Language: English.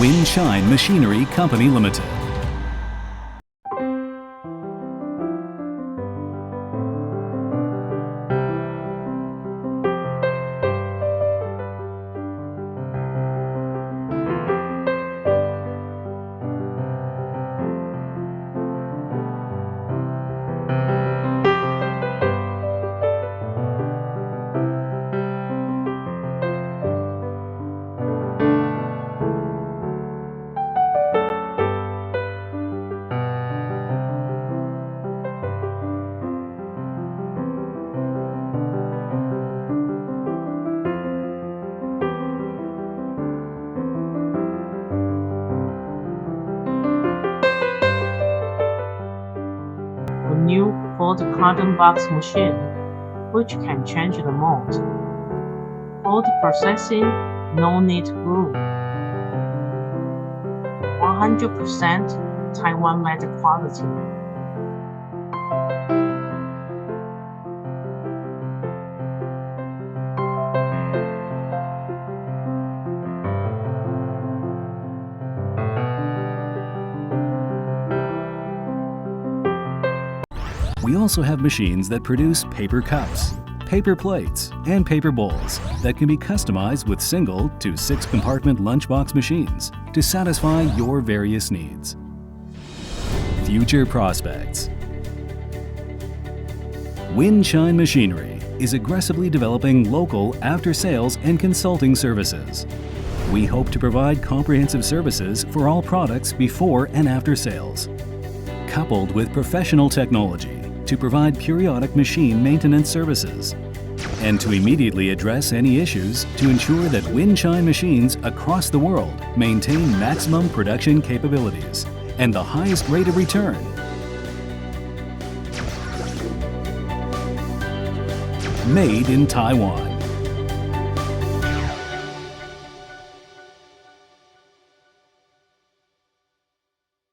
Wind Chime Machinery Company Limited. A new fold carton box machine, which can change the mode. Fold processing, no need glue. 100% Taiwan-made quality. We also have machines that produce paper cups, paper plates, and paper bowls that can be customized with single to 6 compartment lunchbox machines to satisfy your various needs. Future prospects. Wind Chime Machinery is aggressively developing local after-sales and consulting services. We hope to provide comprehensive services for all products before and after sales, coupled with professional technology to provide periodic machine maintenance services, and to immediately address any issues to ensure that Wind Chime machines across the world maintain maximum production capabilities and the highest rate of return. Made in Taiwan.